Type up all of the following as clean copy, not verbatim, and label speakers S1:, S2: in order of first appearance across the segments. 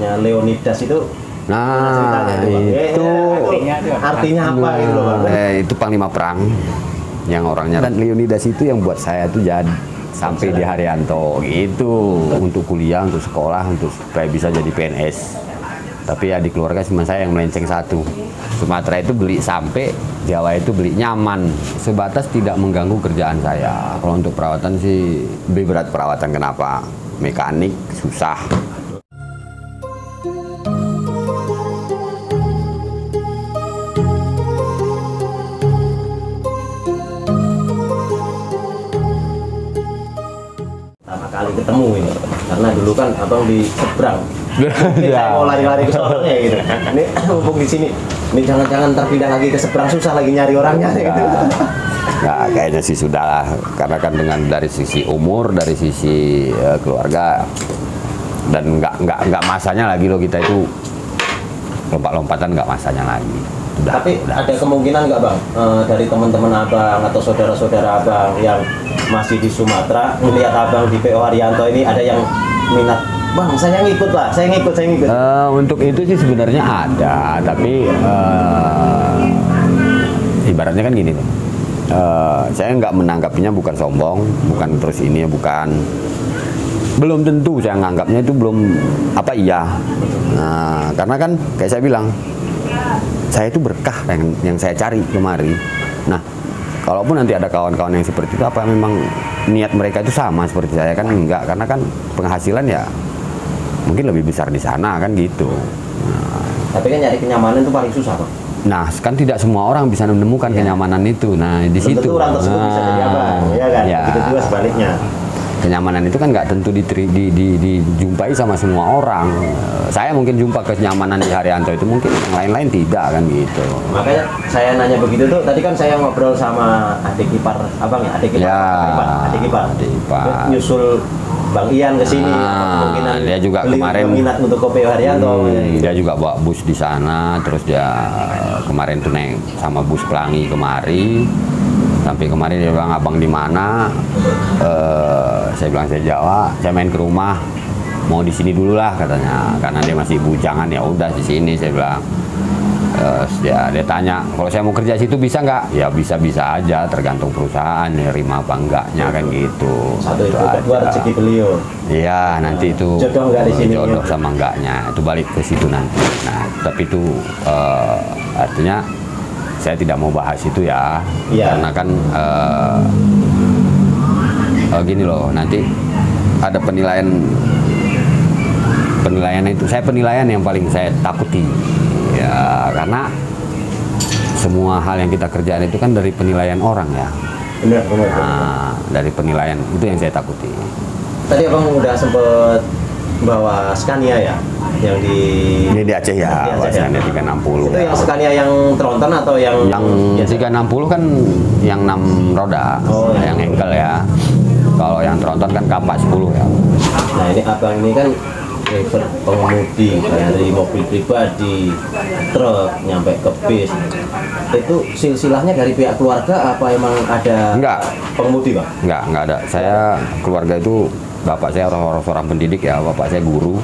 S1: namanya Leonidas itu.
S2: Nah, itu
S1: artinya apa gitu loh Bang?
S2: Itu panglima perang yang orangnya, dan Leonidas itu yang buat saya tuh jadi sampai di Haryanto gitu, untuk kuliah, untuk sekolah, untuk supaya bisa jadi PNS. Tapi ya di keluarga cuma saya yang melenceng satu. Sumatera itu beli sampai, Jawa itu beli nyaman, sebatas tidak mengganggu kerjaan saya. Kalau untuk perawatan sih lebih berat perawatan. Kenapa? Mekanik susah.
S1: Kali ketemu ini, karena dulu kan abang di seberang, saya mau lari-lari ke sononya gitu. Ini mumpung di sini, ini jangan-jangan terpindah lagi ke seberang, susah lagi nyari orangnya gitu.
S2: Nah, kayaknya sih sudah lah, karena kan dengan dari sisi umur, dari sisi keluarga, dan nggak masanya lagi loh kita itu lompat-lompatan, nggak masanya lagi.
S1: Tapi ada kemungkinan nggak bang, dari teman-teman abang atau saudara-saudara abang yang masih di Sumatera melihat abang di PO Haryanto ini, ada yang minat, bang saya ngikut lah, saya ngikut.
S2: Untuk itu sih sebenarnya ada, tapi ibaratnya kan gini tuh, saya nggak menanggapinya bukan sombong, bukan terus ini, bukan, belum tentu saya nganggapnya itu belum apa iya. Nah, karena kan kayak saya bilang, saya itu berkah yang saya cari kemari. Nah, kalaupun nanti ada kawan-kawan yang seperti itu, apa memang niat mereka itu sama seperti saya? Kan enggak, karena kan penghasilan ya mungkin lebih besar di sana kan gitu. Nah,
S1: tapi kan nyari kenyamanan itu paling susah Pak.
S2: Nah, kan tidak semua orang bisa menemukan kenyamanan itu. Nah, di situ.
S1: Tentu orang tersebut bisa jadi abang, ya kan?
S2: Ya.
S1: Begitu juga sebaliknya.
S2: Kenyamanan itu kan nggak tentu dijumpai sama semua orang. Saya mungkin jumpa kenyamanan di Haryanto itu, mungkin yang lain-lain tidak kan gitu.
S1: Makanya saya nanya begitu tuh, tadi kan saya ngobrol sama adik ipar abang ya, adik ipar. Nyusul Bang Ian ke sini, kemungkinan
S2: dia juga kemarin
S1: minat untuk ke PO Haryanto.
S2: Dia juga bawa bus di sana, terus dia kemarin tuh naik sama bus Pelangi kemari. Sampai kemarin dia bilang, abang di mana? Saya bilang saya Jawa, saya main ke rumah, mau di sini dulu lah katanya, karena dia masih bujangan. Ya udah di sini saya bilang. Dia tanya, kalau saya mau kerja situ bisa nggak? Ya bisa-bisa aja, tergantung perusahaan nerima apa enggaknya kan gitu.
S1: Satu itu kedua rezeki beliau.
S2: Iya, nanti itu
S1: jodoh nggak di sini,
S2: jodoh sama enggaknya itu balik ke situ nanti. Nah, tapi itu artinya saya tidak mau bahas itu ya, karena kan gini loh, nanti ada penilaian itu, penilaian yang paling saya takuti ya, karena semua hal yang kita kerjakan itu kan dari penilaian orang ya.
S1: Benar.
S2: Nah, dari penilaian itu yang saya takuti.
S1: Tadi abang udah sempet bawa Scania ya, yang
S2: ini di Aceh ya, Scania 360.
S1: Itu yang Scania yang tronton atau yang
S2: 360 kan yang 6 roda, yang engkel ya. Kalau yang tronton kan kapak 10 ya.
S1: Nah, ini abang ini kan driver pengemudi dari mobil pribadi, truk, nyampe ke bis. Itu silsilahnya dari pihak keluarga apa emang ada pengemudi Pak?
S2: Enggak ada. Saya keluarga itu, bapak saya seorang pendidik ya, bapak saya guru.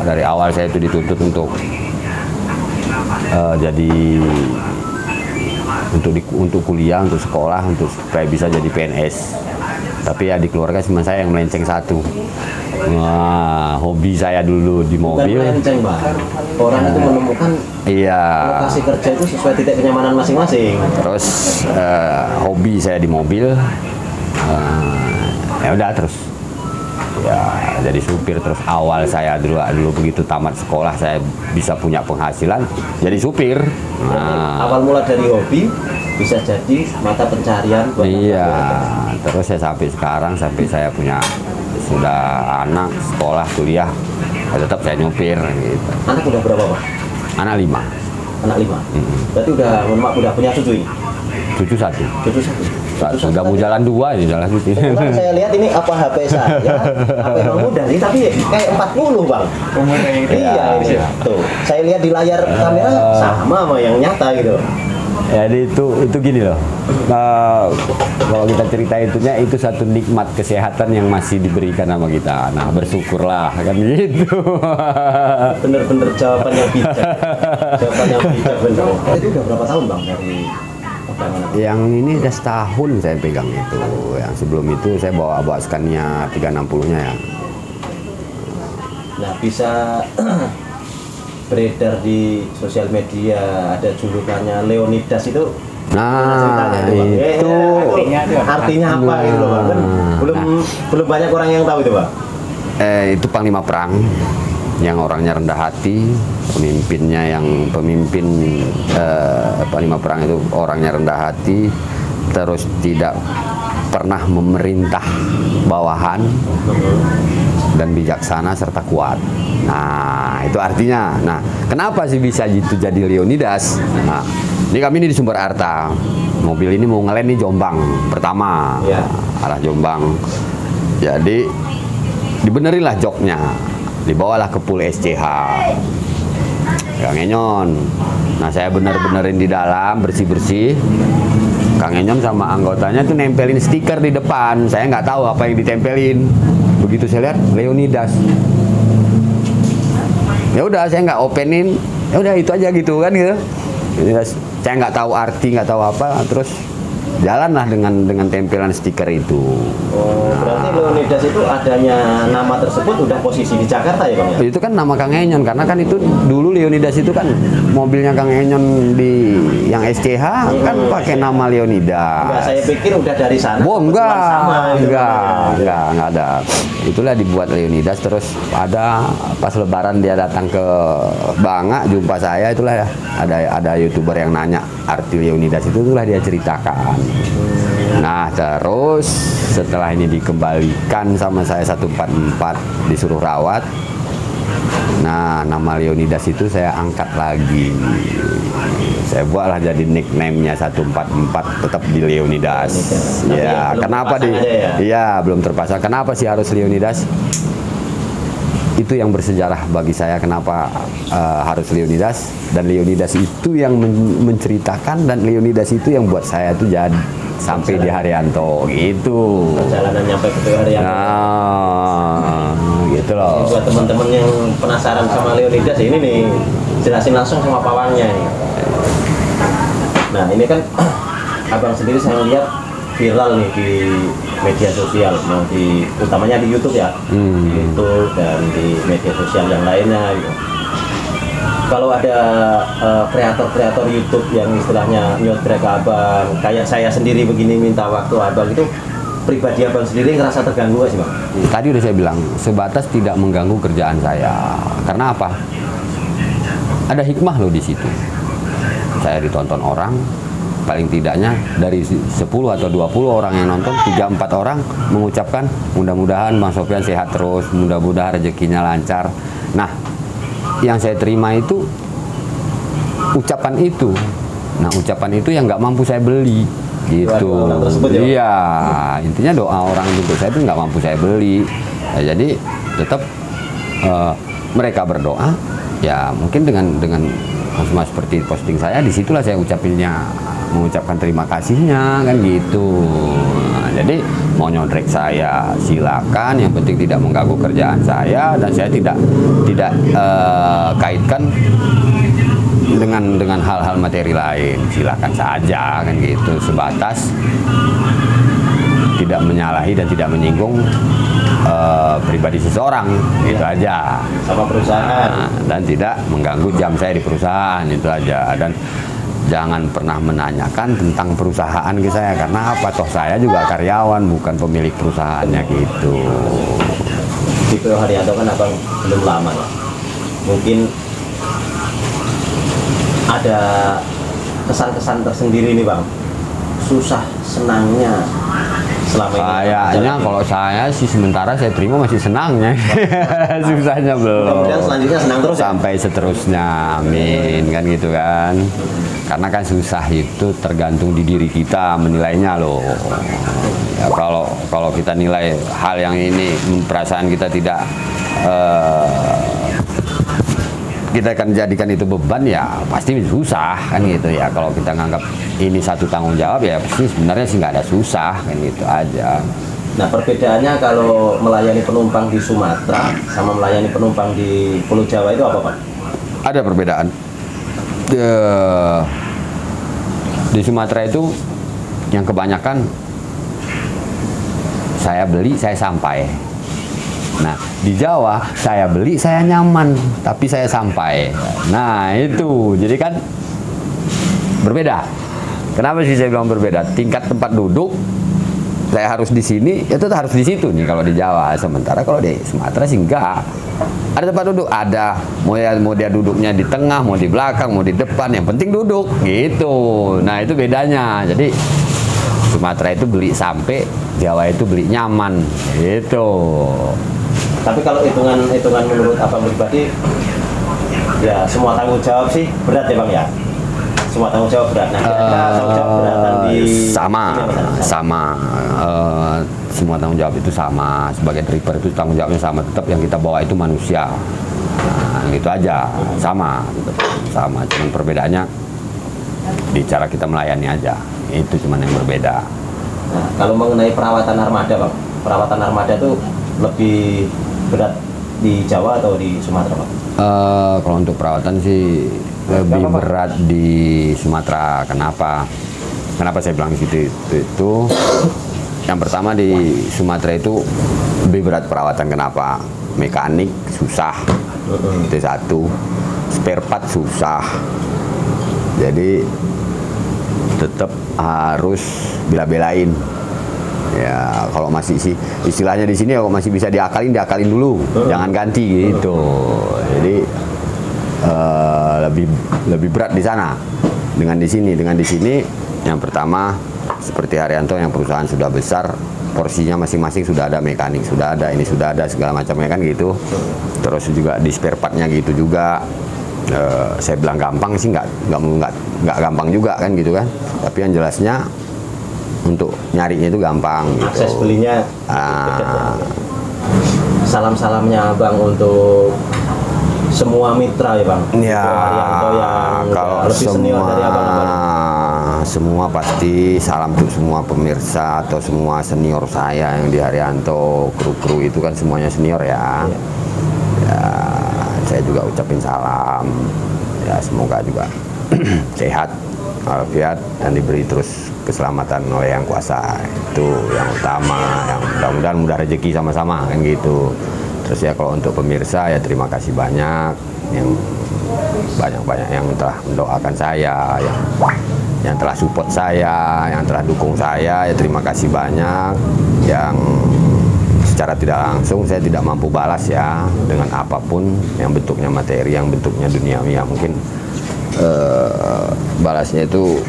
S2: Dari awal saya itu dituntut untuk untuk kuliah, untuk sekolah, untuk supaya bisa jadi PNS. Tapi ya di keluarga cuma saya yang melenceng satu. Wah, hobi saya dulu di mobil.
S1: Bukan melenceng Bang, orang itu menemukan lokasi kerja itu sesuai titik kenyamanan masing-masing.
S2: Terus hobi saya di mobil, ya udah terus ya jadi supir. Terus awal saya dulu begitu tamat sekolah saya bisa punya penghasilan jadi supir. Nah,
S1: awal mula dari hobi bisa jadi mata pencarian buat
S2: terus saya sampai sekarang, sampai saya punya sudah anak sekolah kuliah, tetap saya nyupir gitu.
S1: Anak udah berapa Pak?
S2: Anak 5.
S1: Anak 5. Berarti udah punya cucu ini?
S2: Cucu satu. Sudah mau jalan 2 ini jalan cucu.
S1: Saya lihat ini apa HP saya, HP yang muda sih, tapi kayak 40 Bang. Umurnya
S2: iya,
S1: ini. Tuh, saya lihat di layar kamera sama yang nyata gitu.
S2: Jadi itu gini loh. Kalau kita cerita itunya itu satu nikmat kesehatan yang masih diberikan sama kita. Nah, bersyukurlah kan gitu.
S1: Bener-bener jawaban yang bijak. Jawaban yang bijak bener. Itu udah berapa tahun Bang dari pegangan?
S2: Yang ini udah setahun saya pegang itu. Yang sebelum itu saya bawa Scania 360-nya ya.
S1: Nah, bisa beredar di sosial media ada julukannya Leonidas itu.
S2: Nah, itu
S1: artinya apa gitu loh Bang? Kan belum banyak orang yang tahu itu Bang.
S2: Itu panglima perang yang orangnya rendah hati, pemimpinnya yang panglima perang itu orangnya rendah hati, terus tidak pernah memerintah bawahan dan bijaksana serta kuat. Nah, itu artinya. Nah, kenapa sih bisa gitu jadi Leonidas? Nah, ini kami ini di Sumber Arta. Mobil ini mau ngelen nih Jombang pertama,
S1: ya.
S2: Arah Jombang. Jadi dibenerin lah joknya, dibawalah ke pool SCH. Kang Enyon. Nah, saya bener-benerin di dalam, bersih-bersih. Kang Enyon sama anggotanya tuh nempelin stiker di depan. Saya nggak tahu apa yang ditempelin. Begitu saya lihat Leonidas. Ya udah, saya nggak openin. Ya udah itu aja gitu kan gitu. Saya nggak tahu arti, nggak tahu apa. Terus jalanlah dengan tempelan stiker itu.
S1: Oh, berarti Leonidas itu adanya nama tersebut udah posisi di Jakarta ya Bang ya?
S2: Itu kan nama Kang Enyon, karena kan itu dulu Leonidas itu kan mobilnya Kang Enyon di yang SCH kan pakai nama Leonidas.
S1: Enggak, saya pikir udah dari sana.
S2: Oh, enggak,
S1: sama, gitu.
S2: enggak ada. Itulah dibuat Leonidas, terus ada pas Lebaran dia datang ke Banga jumpa saya, itulah ya ada YouTuber yang nanya arti Leonidas itulah dia ceritakan. Nah, terus setelah ini dikembalikan sama saya 144 disuruh rawat. Nah, nama Leonidas itu saya angkat lagi. Saya buatlah jadi nickname-nya 144 tetap di Leonidas. Ya, kenapa di? Iya, belum terpasang. Kenapa sih harus Leonidas? Itu yang bersejarah bagi saya kenapa harus Leonidas, dan Leonidas itu yang menceritakan, dan Leonidas itu yang buat saya tuh jadi sampai di Haryanto gitu.
S1: Perjalanan nyampe ke Haryanto.
S2: Nah, gitu loh.
S1: Buat teman-teman yang penasaran sama Leonidas ini nih, jelasin langsung sama pawangnya nih. Nah, ini kan Abang sendiri saya lihat viral nih di media sosial, utamanya di YouTube ya, YouTube dan di media sosial yang lainnya gitu. Kalau ada kreator-kreator YouTube yang istilahnya nyodrek Abang, kayak saya sendiri begini minta waktu Abang, itu pribadi Abang sendiri ngerasa terganggu gak sih Bang?
S2: Tadi udah saya bilang, sebatas tidak mengganggu kerjaan saya. Karena apa? Ada hikmah loh di situ. Saya ditonton orang, paling tidaknya dari 10 atau 20 orang yang nonton, 3-4 orang mengucapkan mudah-mudahan Bang Sofyan sehat terus, mudah-mudahan rezekinya lancar. Nah, yang saya terima itu ucapan itu. Nah, ucapan itu yang nggak mampu saya beli gitu. Iya, intinya doa orang untuk saya itu nggak mampu saya beli. Nah, jadi tetap mereka berdoa, ya mungkin dengan cuma seperti posting saya, disitulah saya ucapinnya, mengucapkan terima kasihnya kan gitu. Nah, jadi mau nyodrek saya silakan, yang penting tidak mengganggu kerjaan saya, dan saya tidak kaitkan dengan hal-hal materi lain, silakan saja kan gitu, sebatas tidak menyalahi dan tidak menyinggung pribadi seseorang, gitu aja.
S1: Sama perusahaan.
S2: Dan tidak mengganggu jam saya di perusahaan, itu aja. Dan jangan pernah menanyakan tentang perusahaan ke saya, karena apa, toh saya juga karyawan, bukan pemilik perusahaannya gitu.
S1: Di PO Haryanto kan Abang belum lama ya. Mungkin ada kesan-kesan tersendiri nih Bang, susah senangnya selama ini.
S2: Kayaknya kalau saya sih sementara saya terima masih senangnya. Susahnya belum.
S1: Kemudian selanjutnya senang terus ya? Sampai
S2: seterusnya, amin kan gitu kan. Karena kan susah itu tergantung di diri kita menilainya loh. Ya, kalau kita nilai hal yang ini, perasaan kita tidak kita akan jadikan itu beban ya pasti susah kan gitu ya. Kalau kita nganggap ini satu tanggung jawab ya pasti sebenarnya sih nggak ada susah kan gitu aja.
S1: Nah, perbedaannya kalau melayani penumpang di Sumatera sama melayani penumpang di Pulau Jawa itu apa, Pak?
S2: Ada perbedaan. Di Sumatera itu yang kebanyakan saya beli saya sampai. Nah, di Jawa saya beli saya nyaman tapi saya sampai. Nah, itu jadi kan berbeda. Kenapa sih saya bilang berbeda? Tingkat tempat duduk saya harus di sini, itu harus di situ nih kalau di Jawa. Sementara kalau di Sumatera sih enggak. Ada tempat duduk, ada. Mau dia duduknya di tengah, mau di belakang, mau di depan, yang penting duduk gitu. Nah, itu bedanya. Jadi Sumatera itu beli sampai, Jawa itu beli nyaman gitu.
S1: Tapi kalau hitungan menurut Abang pribadi, ya semua tanggung jawab sih berat ya Bang ya? Semua tanggung jawab berat. Nah, tanggung jawab beratan di
S2: sama. Semua tanggung jawab itu sama. Sebagai driver itu tanggung jawabnya sama. Tetap yang kita bawa itu manusia. Nah, gitu aja. Sama. Cuman perbedaannya di cara kita melayani aja. Itu cuman yang berbeda.
S1: Nah, kalau mengenai perawatan armada Bang, perawatan armada itu lebih berat di Jawa atau di Sumatera Bang?
S2: Kalau untuk perawatan sih lebih berat di Sumatera. Kenapa saya bilang gitu itu yang pertama di Sumatera itu lebih berat perawatan. Kenapa? Mekanik susah, itu satu. Spare part susah, jadi tetap harus bela-belain. Ya, kalau masih sih istilahnya di sini ya, kalau masih bisa diakalin dulu, jangan ganti gitu. Jadi lebih berat di sana dengan di sini. Yang pertama seperti Haryanto yang perusahaan sudah besar, porsinya masing-masing sudah ada mekanik, sudah ada ini, sudah ada segala macamnya kan gitu. Terus juga di spare partnya gitu juga. Saya bilang gampang sih nggak gampang juga kan gitu kan. Tapi yang jelasnya untuk nyarinya itu gampang gitu.
S1: Akses belinya salam-salamnya Bang untuk semua mitra ya Bang.
S2: Ya,
S1: yang lebih senior dari abang-abang.
S2: Semua pasti salam untuk semua pemirsa atau semua senior saya yang di Haryanto, kru-kru itu kan semuanya senior ya. Ya, saya juga ucapin salam. Ya, semoga juga sehat, walafiat, dan diberi terus keselamatan oleh Yang Kuasa. Itu yang utama, yang mudah-mudahan mudah rezeki sama-sama kan gitu. Terus ya kalau untuk pemirsa ya terima kasih banyak yang banyak yang telah mendoakan saya, yang telah support saya, yang telah dukung saya, ya terima kasih banyak. Yang secara tidak langsung saya tidak mampu balas ya dengan apapun, yang bentuknya materi, yang bentuknya duniawi, ya mungkin balasnya itu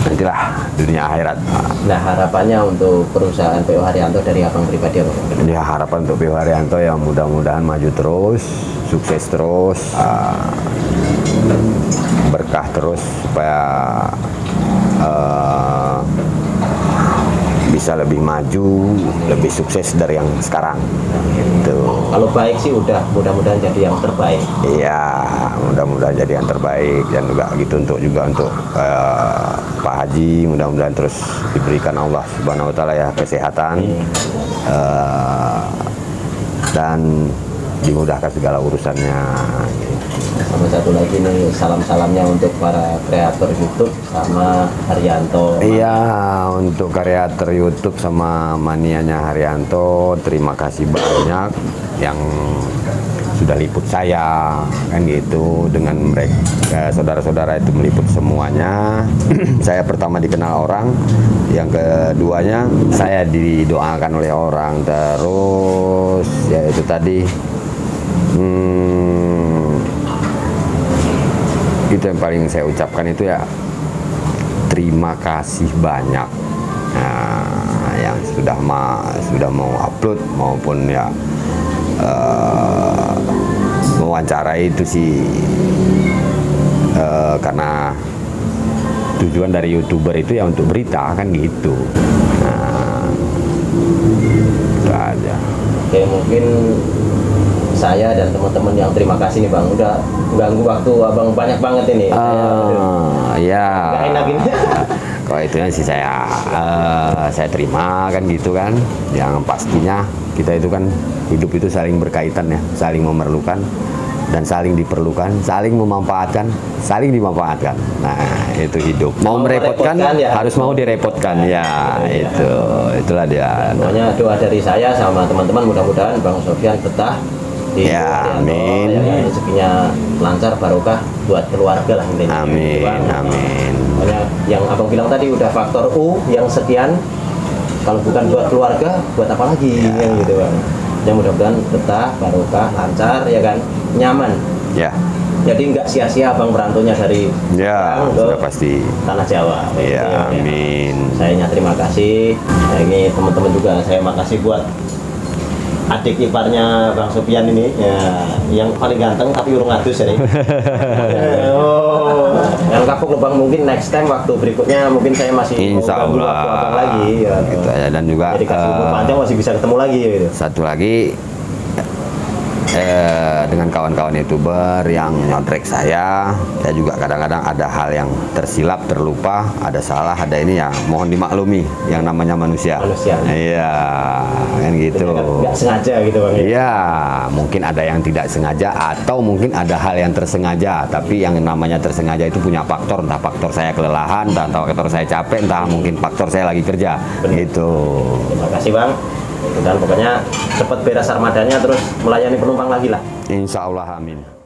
S2: nantilah dunia akhirat.
S1: Nah, harapannya untuk perusahaan PO Haryanto dari Abang pribadi apa?
S2: Ya, harapan untuk PO Haryanto ya mudah-mudahan maju terus, sukses terus, berkah terus, supaya bisa lebih maju, lebih sukses dari yang sekarang gitu.
S1: Kalau baik sih udah, mudah-mudahan jadi yang terbaik.
S2: Iya, mudah-mudahan jadi yang terbaik, dan juga gitu untuk Pak Haji, mudah-mudahan terus diberikan Allah Subhanahu wa Ta'ala ya kesehatan, dan dimudahkan segala urusannya.
S1: Sama satu lagi nih, salam-salamnya untuk para kreator YouTube sama Haryanto.
S2: Iya, untuk kreator YouTube sama manianya Haryanto, terima kasih banyak yang sudah liput saya kan gitu. Dengan mereka saudara-saudara itu meliput semuanya. Saya pertama dikenal orang, yang keduanya saya didoakan oleh orang, terus ya itu tadi itu yang paling saya ucapkan itu ya terima kasih banyak. Nah, yang sudah mau upload maupun ya mewawancarai itu sih karena tujuan dari YouTuber itu ya untuk berita kan gitu. Nah, itu aja.
S1: Oke, mungkin saya dan teman-teman yang terima kasih nih Bang, udah ganggu waktu Abang banyak banget ini.
S2: Ya.
S1: Nggak enak ini.
S2: Kalau itu sih saya terima kan gitu kan. Yang pastinya kita itu kan hidup itu saling berkaitan ya, saling memerlukan dan saling diperlukan, saling memanfaatkan, saling dimanfaatkan. Nah, itu hidup. Mau merepotkan ya, harus mau direpotkan ya, itulah dia.
S1: Pokoknya doa dari saya sama teman-teman, mudah-mudahan Bang Sofyan betah di
S2: amin.
S1: Rezekinya lancar, barokah buat keluarga lah intinya.
S2: Amin, amin.
S1: Pokoknya yang Abang bilang tadi udah faktor U yang sekian, kalau bukan buat keluarga, buat apa lagi yang gitu Bang. Ya mudah-mudahan betah, barokah, lancar ya kan, nyaman.
S2: Ya.
S1: Jadi nggak sia-sia Abang merantaunya dari
S2: sudah pasti
S1: tanah Jawa.
S2: Ya, amin.
S1: Saya terima kasih. Nah, ini teman-teman juga saya makasih buat adik iparnya Bang Sofyan ini ya, yang paling ganteng tapi urung adus ya nih. Yang kapok Bang, mungkin next time waktu berikutnya mungkin saya masih
S2: Insya Allah
S1: waktu Abang lagi ya.
S2: Gitu ya. Dan juga
S1: jadi kasih umur panjang masih bisa ketemu lagi ya, gitu.
S2: Satu lagi dengan kawan-kawan YouTuber yang nyodrek saya juga kadang-kadang ada hal yang tersilap, terlupa, ada salah, ada ini ya, mohon dimaklumi, yang namanya manusia. Iya, kan gitu.
S1: Nggak sengaja gitu Bang.
S2: Iya, mungkin ada yang tidak sengaja atau mungkin ada hal yang tersengaja, tapi yang namanya tersengaja itu punya faktor, entah faktor saya kelelahan, entah faktor saya capek, entah mungkin faktor saya lagi kerja. Gitu.
S1: Terima kasih Bang. Dan pokoknya cepat beres armadanya terus melayani penumpang lagi lah.
S2: Insya Allah, amin.